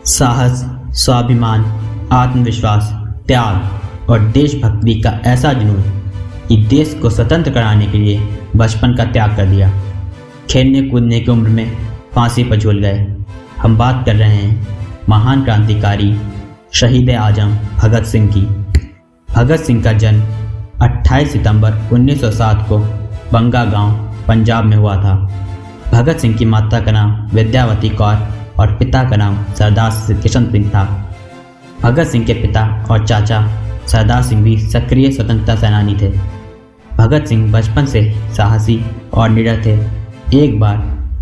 साहस, स्वाभिमान, आत्मविश्वास, त्याग और देशभक्ति का ऐसा जुनून कि देश को स्वतंत्र कराने के लिए बचपन का त्याग कर दिया। खेलने कूदने की उम्र में फांसी पर झूल गए। हम बात कर रहे हैं महान क्रांतिकारी शहीद आजम भगत सिंह की। भगत सिंह का जन्म 28 सितंबर 1907 को बंगा गांव, पंजाब में हुआ था। भगत सिंह की माता का नाम विद्यावती कौर और पिता का नाम सरदार किशन सिंह था। भगत सिंह के पिता और चाचा सरदार सिंह भी सक्रिय स्वतंत्रता सेनानी थे। भगत सिंह बचपन से साहसी और निडर थे। एक बार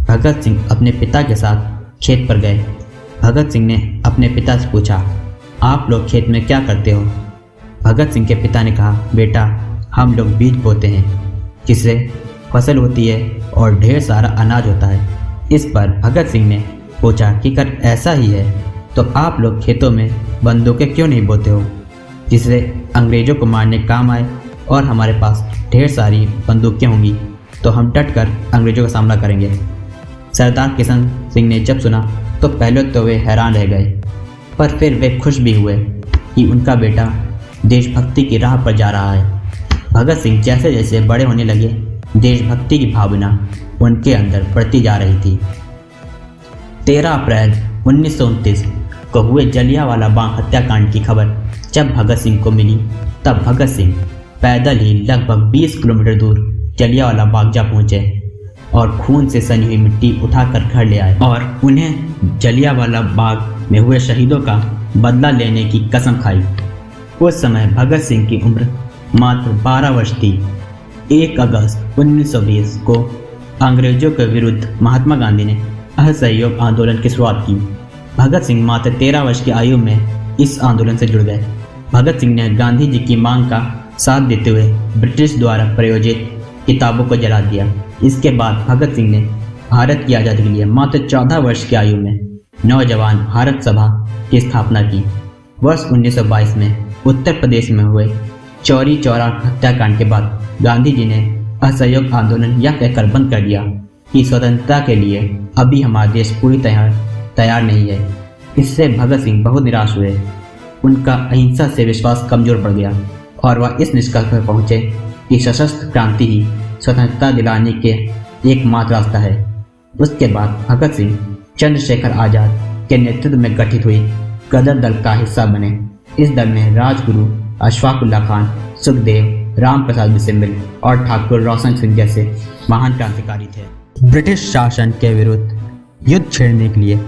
भगत सिंह अपने पिता के साथ खेत पर गए। भगत सिंह ने अपने पिता से पूछा, आप लोग खेत में क्या करते हो? भगत सिंह के पिता ने कहा, बेटा हम लोग बीज बोते हैं जिससे फसल होती है और ढेर सारा अनाज होता है। इस पर भगत सिंह ने पूछा कि अगर ऐसा ही है तो आप लोग खेतों में बंदूकें क्यों नहीं बोते हो जिससे अंग्रेज़ों को मारने काम आए, और हमारे पास ढेर सारी बंदूकें होंगी तो हम डट कर अंग्रेज़ों का सामना करेंगे। सरदार किशन सिंह ने जब सुना तो पहले तो वे हैरान रह गए, पर फिर वे खुश भी हुए कि उनका बेटा देशभक्ति की राह पर जा रहा है। भगत सिंह जैसे जैसे बड़े होने लगे, देशभक्ति की भावना उनके अंदर बढ़ती जा रही थी। 13 अप्रैल 1929 को हुए जलियांवाला बाग हत्याकांड की खबर जब भगत सिंह को मिली, तब भगत सिंह पैदल ही लगभग 20 किलोमीटर दूर जलियांवाला बाग जा पहुँचे और खून से सनी हुई मिट्टी उठाकर घर ले आए और उन्हें जलियांवाला बाग में हुए शहीदों का बदला लेने की कसम खाई। उस समय भगत सिंह की उम्र मात्र 12 वर्ष थी। 1 अगस्त 1920 को अंग्रेजों के विरुद्ध महात्मा गांधी ने असहयोग आंदोलन की शुरुआत की। भगत सिंह मात्र 13 वर्ष की आयु में इस आंदोलन से जुड़ गए। भगत सिंह ने गांधी जी की मांग का साथ देते हुए ब्रिटिश द्वारा प्रायोजित किताबों को जला दिया। इसके बाद भगत सिंह ने भारत की आज़ादी के लिए मात्र 14 वर्ष की आयु में नौजवान भारत सभा की स्थापना की। वर्ष 1922 में उत्तर प्रदेश में हुए चौरी चौरा हत्याकांड के बाद गांधी जी ने असहयोग आंदोलन यह कहकर बंद कर दिया कि स्वतंत्रता के लिए अभी हमारा देश पूरी तरह तैयार नहीं है। इससे भगत सिंह बहुत निराश हुए। उनका अहिंसा से विश्वास कमजोर पड़ गया और वह इस निष्कर्ष पर पहुंचे कि सशस्त्र क्रांति ही स्वतंत्रता दिलाने के एकमात्र रास्ता है। उसके बाद भगत सिंह चंद्रशेखर आज़ाद के नेतृत्व में गठित हुई गदर दल का हिस्सा बने। इस दल में राजगुरु अशफाकुल्लाह खान, सुखदेव, राम प्रसाद बिस्मिल और ठाकुर रोशन सिंह जैसे महान क्रांतिकारी थे। ब्रिटिश शासन के विरुद्ध युद्ध छेड़ने के लिए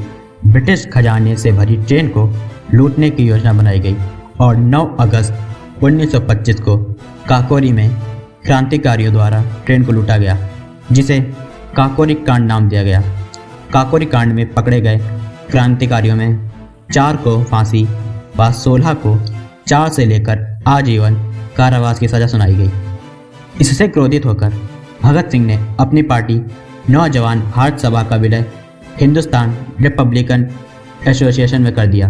ब्रिटिश खजाने से भरी ट्रेन को लूटने की योजना बनाई गई और 9 अगस्त 1925 को काकोरी में क्रांतिकारियों द्वारा ट्रेन को लूटा गया, जिसे काकोरी कांड नाम दिया गया। काकोरी कांड में पकड़े गए क्रांतिकारियों में 4 को फांसी व 16 को 4 से लेकर आजीवन कारावास की सजा सुनाई गई। इससे क्रोधित होकर भगत सिंह ने अपनी पार्टी नौजवान भारत सभा का विलय हिंदुस्तान रिपब्लिकन एसोसिएशन में कर दिया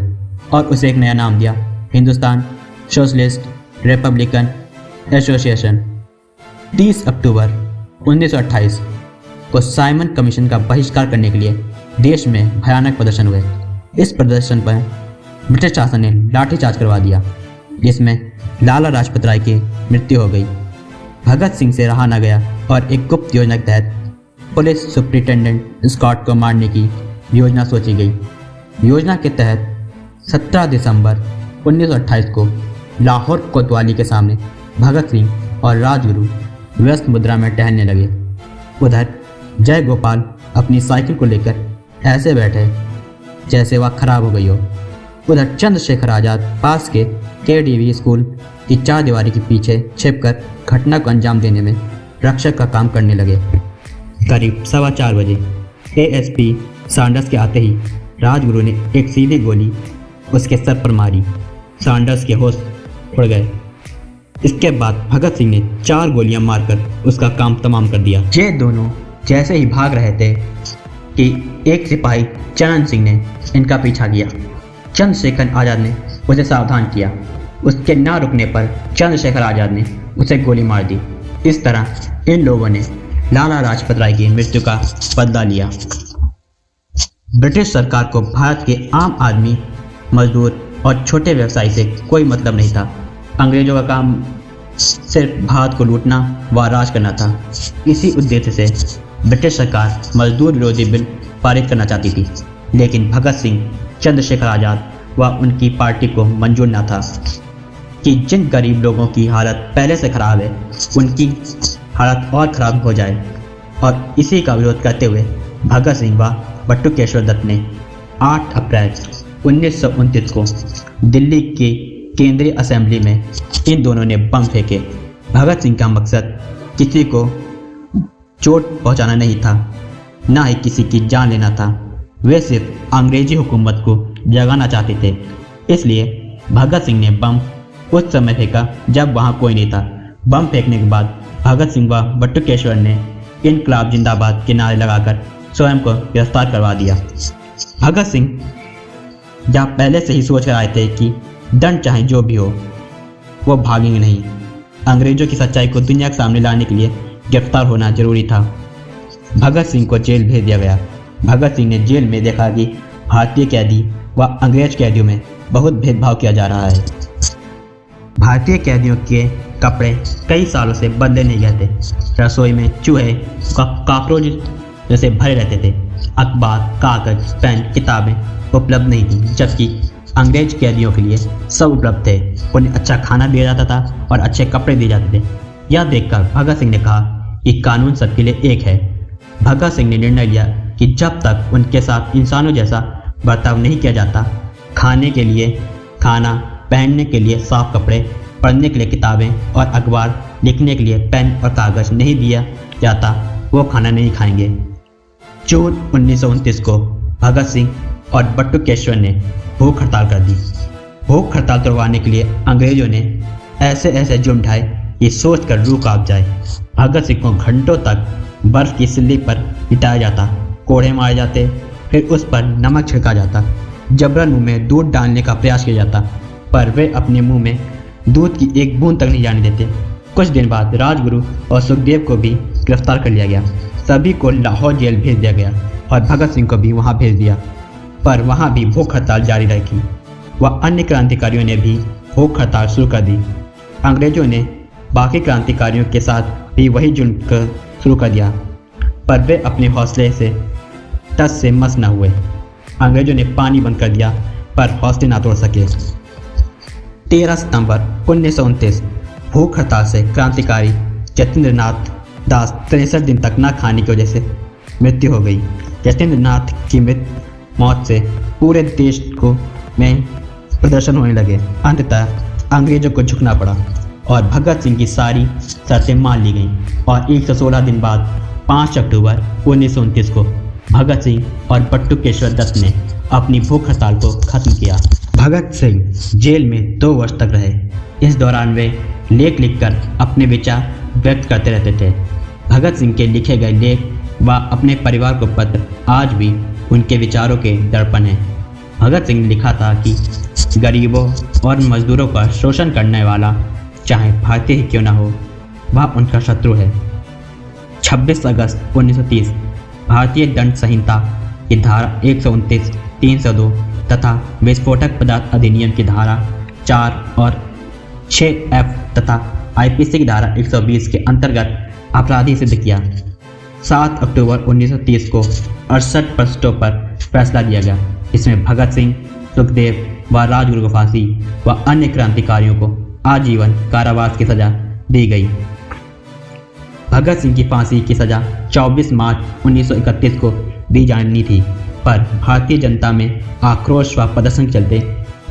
और उसे एक नया नाम दिया, हिंदुस्तान सोशलिस्ट रिपब्लिकन एसोसिएशन। 30 अक्टूबर 1928 को साइमन कमीशन का बहिष्कार करने के लिए देश में भयानक प्रदर्शन हुए। इस प्रदर्शन पर ब्रिटिश शासन ने लाठीचार्ज करवा दिया, जिसमें लाला लाजपत राय की मृत्यु हो गई। भगत सिंह से रहा न गया और एक गुप्त योजना के तहत पुलिस सुप्रिंटेंडेंट स्कॉट को मारने की योजना सोची गई। योजना के तहत 17 दिसंबर 1928 को लाहौर कोतवाली के सामने भगत सिंह और राजगुरु व्यस्त मुद्रा में टहलने लगे। उधर जय गोपाल अपनी साइकिल को लेकर ऐसे बैठे जैसे वह खराब हो गई हो। उधर चंद्रशेखर आज़ाद पास के KDV स्कूल की 4 दीवारी के पीछे छिपकर घटना को अंजाम देने में रक्षक का काम करने लगे। करीब 4:15 बजे ASP सैंडर्स के आते ही राजगुरु ने एक सीधी गोली उसके सर पर मारी। सैंडर्स के होश उड़ गए। इसके बाद भगत सिंह ने 4 गोलियां मारकर उसका काम तमाम कर दिया। ये दोनों जैसे ही भाग रहे थे कि एक सिपाही चरण सिंह ने इनका पीछा किया। चंद्रशेखर आज़ाद ने उसे सावधान किया। उसके ना रुकने पर चंद्रशेखर आज़ाद ने उसे गोली मार दी। इस तरह इन लोगों ने लाला लाजपत राय की मृत्यु का बदला लिया। ब्रिटिश सरकार को भारत के आम आदमी, मजदूर और छोटे व्यवसायी से कोई मतलब नहीं था। अंग्रेजों का काम सिर्फ भारत को लूटना व राज करना था। इसी उद्देश्य से ब्रिटिश सरकार मजदूर विरोधी बिल पारित करना चाहती थी, लेकिन भगत सिंह, चंद्रशेखर आज़ाद व उनकी पार्टी को मंजूर न था कि जिन गरीब लोगों की हालत पहले से खराब है उनकी हालत और ख़राब हो जाए। और इसी का विरोध करते हुए भगत सिंह व बटुकेश्वर दत्त ने 8 अप्रैल 1929 को दिल्ली के केंद्रीय असेंबली में इन दोनों ने बम फेंके। भगत सिंह का मकसद किसी को चोट पहुंचाना नहीं था, ना ही किसी की जान लेना था। वे सिर्फ अंग्रेजी हुकूमत को जगाना चाहते थे। इसलिए भगत सिंह ने बम उस समय फेंका जब वहां कोई नहीं था। बम फेंकने के बाद भगत सिंह व बटुकेश्वर ने इनकलाब जिंदाबाद के नारे लगाकर स्वयं को गिरफ्तार करवा दिया। भगत सिंह जहाँ पहले से ही सोच कर आए थे कि दंड चाहे जो भी हो वो भागेंगे नहीं। अंग्रेजों की सच्चाई को दुनिया के सामने लाने के लिए गिरफ्तार होना जरूरी था। भगत सिंह को जेल भेज दिया गया। भगत सिंह ने जेल में देखा कि भारतीय कैदी व अंग्रेज कैदियों में बहुत भेदभाव किया जा रहा है। भारतीय कैदियों के कपड़े कई सालों से बदले नहीं गए थे। रसोई में चूहे कॉकरोच जैसे भरे रहते थे। अखबार, कागज, पेन, किताबें उपलब्ध नहीं थी, जबकि अंग्रेज कैदियों के लिए सब उपलब्ध थे। उन्हें अच्छा खाना दिया जाता था और अच्छे कपड़े दिए जाते थे। यह देखकर भगत सिंह ने कहा कि कानून सबके लिए एक है। भगत सिंह ने निर्णय लिया कि जब तक उनके साथ इंसानों जैसा बर्ताव नहीं किया जाता, खाने के लिए खाना, पहनने के लिए साफ कपड़े, पढ़ने के लिए किताबें और अखबार, लिखने के लिए पेन और कागज नहीं दिया जाता, वो खाना नहीं खाएंगे। जून 1929 को भगत सिंह और बटुकेश्वर ने भूख हड़ताल कर दी। भूख हड़ताल करवाने के लिए अंग्रेजों ने ऐसे ऐसे जुर्म ढाए कि सोच कर रूह कांप जाए। भगत सिंह को घंटों तक बर्फ की सिल्ली पर लिटाया जाता, कोड़े मारे जाते, फिर उस पर नमक छिड़का जाता, जबरन मुंह में दूध डालने का प्रयास किया जाता, पर वे अपने मुंह में दूध की एक बूंद तक नहीं जाने देते। कुछ दिन बाद राजगुरु और सुखदेव को भी गिरफ्तार कर लिया गया। सभी को लाहौर जेल भेज दिया गया और भगत सिंह को भी वहां भेज दिया, पर वहां भी भूख हड़ताल जारी रखी व अन्य क्रांतिकारियों ने भी भूख हड़ताल शुरू कर दी। अंग्रेजों ने बाकी क्रांतिकारियों के साथ भी वही जुर्म शुरू कर दिया, पर वे अपने हौसले से टस से मस न हुए। अंग्रेजों ने पानी बंद कर दिया, पर हौसले ना तोड़ सके। 13 सितंबर 1929 भूख हड़ताल से क्रांतिकारी जतेंद्र नाथ दास 63 दिन तक न खाने की वजह से मृत्यु हो गई। जतेंद्र नाथ की मौत से पूरे देश में प्रदर्शन होने लगे। अंततः अंग्रेजों को झुकना पड़ा और भगत सिंह की सारी शर्तें मान ली गईं और 116 दिन बाद 5 अक्टूबर 1929 को भगत सिंह और बटुकेश्वर दत्त ने अपनी भूख हड़ताल को खत्म किया। भगत सिंह जेल में 2 वर्ष तक रहे। इस दौरान वे लेख लिखकर अपने विचार व्यक्त करते रहते थे। भगत सिंह के लिखे गए लेख व अपने परिवार को पत्र आज भी उनके विचारों के दर्पण हैं। भगत सिंह ने लिखा था कि गरीबों और मजदूरों का शोषण करने वाला चाहे भारतीय ही क्यों न हो, वह उनका शत्रु है। 26 अगस्त 1930 भारतीय दंड संहिता की धारा 129, 302 तथा विस्फोटक पदार्थ अधिनियम की धारा 4 और 6F तथा IPC की धारा 120 के अंतर्गत अपराधी सिद्ध किया। 7 अक्टूबर 1930 को 68 पृष्ठों पर फैसला दिया गया, इसमें भगत सिंह, सुखदेव व राजगुरु को फांसी व अन्य क्रांतिकारियों को आजीवन कारावास की सजा दी गई। भगत सिंह की फांसी की सजा 24 मार्च 1931 को दी जानी थी, पर भारतीय जनता में आक्रोश व प्रदर्शन के चलते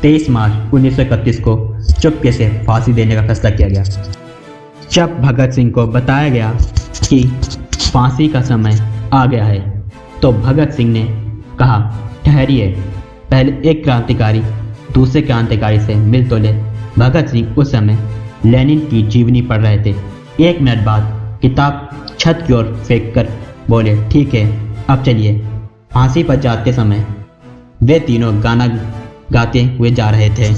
23 मार्च 1931 को चुपके से फांसी देने का फैसला किया गया। जब भगत सिंह को बताया गया कि फांसी का समय आ गया है, तो भगत सिंह ने कहा, ठहरिए, पहले एक क्रांतिकारी दूसरे क्रांतिकारी से मिल तो ले। भगत सिंह उस समय लेनिन की जीवनी पढ़ रहे थे। 1 मिनट बाद किताब छत की ओर फेंक कर बोले, ठीक है, अब चलिए। फांसी पर जाते समय वे तीनों गाना गाते हुए जा रहे थे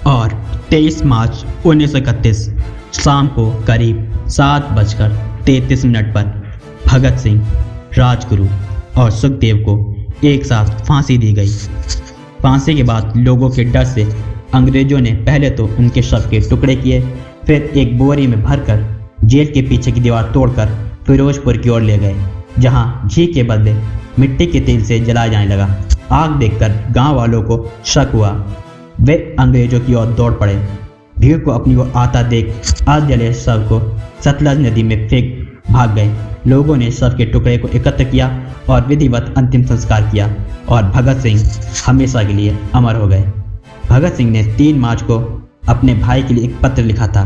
और 23 मार्च 1931 शाम को करीब 7:33 पर भगत सिंह, राजगुरु और सुखदेव को एक साथ फांसी दी गई। फांसी के बाद लोगों के डर से अंग्रेजों ने पहले तो उनके शव के टुकड़े किए, फिर एक बोरी में भरकर जेल के पीछे की दीवार तोड़कर फिरोजपुर की ओर ले गए, जहां घी के बदले मिट्टी के तेल से जलाया जाने लगा। आग देखकर गांव वालों को शक हुआ। वे अंग्रेजों की ओर दौड़ पड़े। भीड़ को अपनी ओर आता देख अधजले शव को सतलज नदी में फेंक भाग गए। लोगों ने शव के टुकड़े को एकत्र किया और विधिवत अंतिम संस्कार किया और भगत सिंह हमेशा के लिए अमर हो गए। भगत सिंह ने 3 मार्च को अपने भाई के लिए एक पत्र लिखा था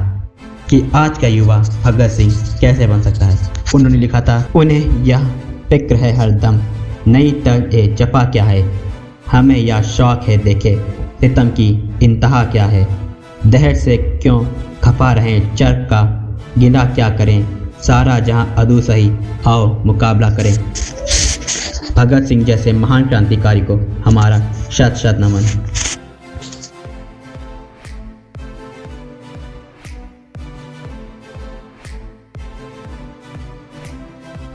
कि आज का युवा भगत सिंह कैसे बन सकता है। उन्होंने लिखा था, उन्हें यह फिक्र है हरदम, नई तर्ज ए जपा क्या है, हमें यह शौक है देखे सितम की इंतहा क्या है, दहर से क्यों खपा रहे चर्क का, गिला क्या करें, सारा जहां अदू सही, आओ मुकाबला करें। भगत सिंह जैसे महान क्रांतिकारी को हमारा शत शत नमन।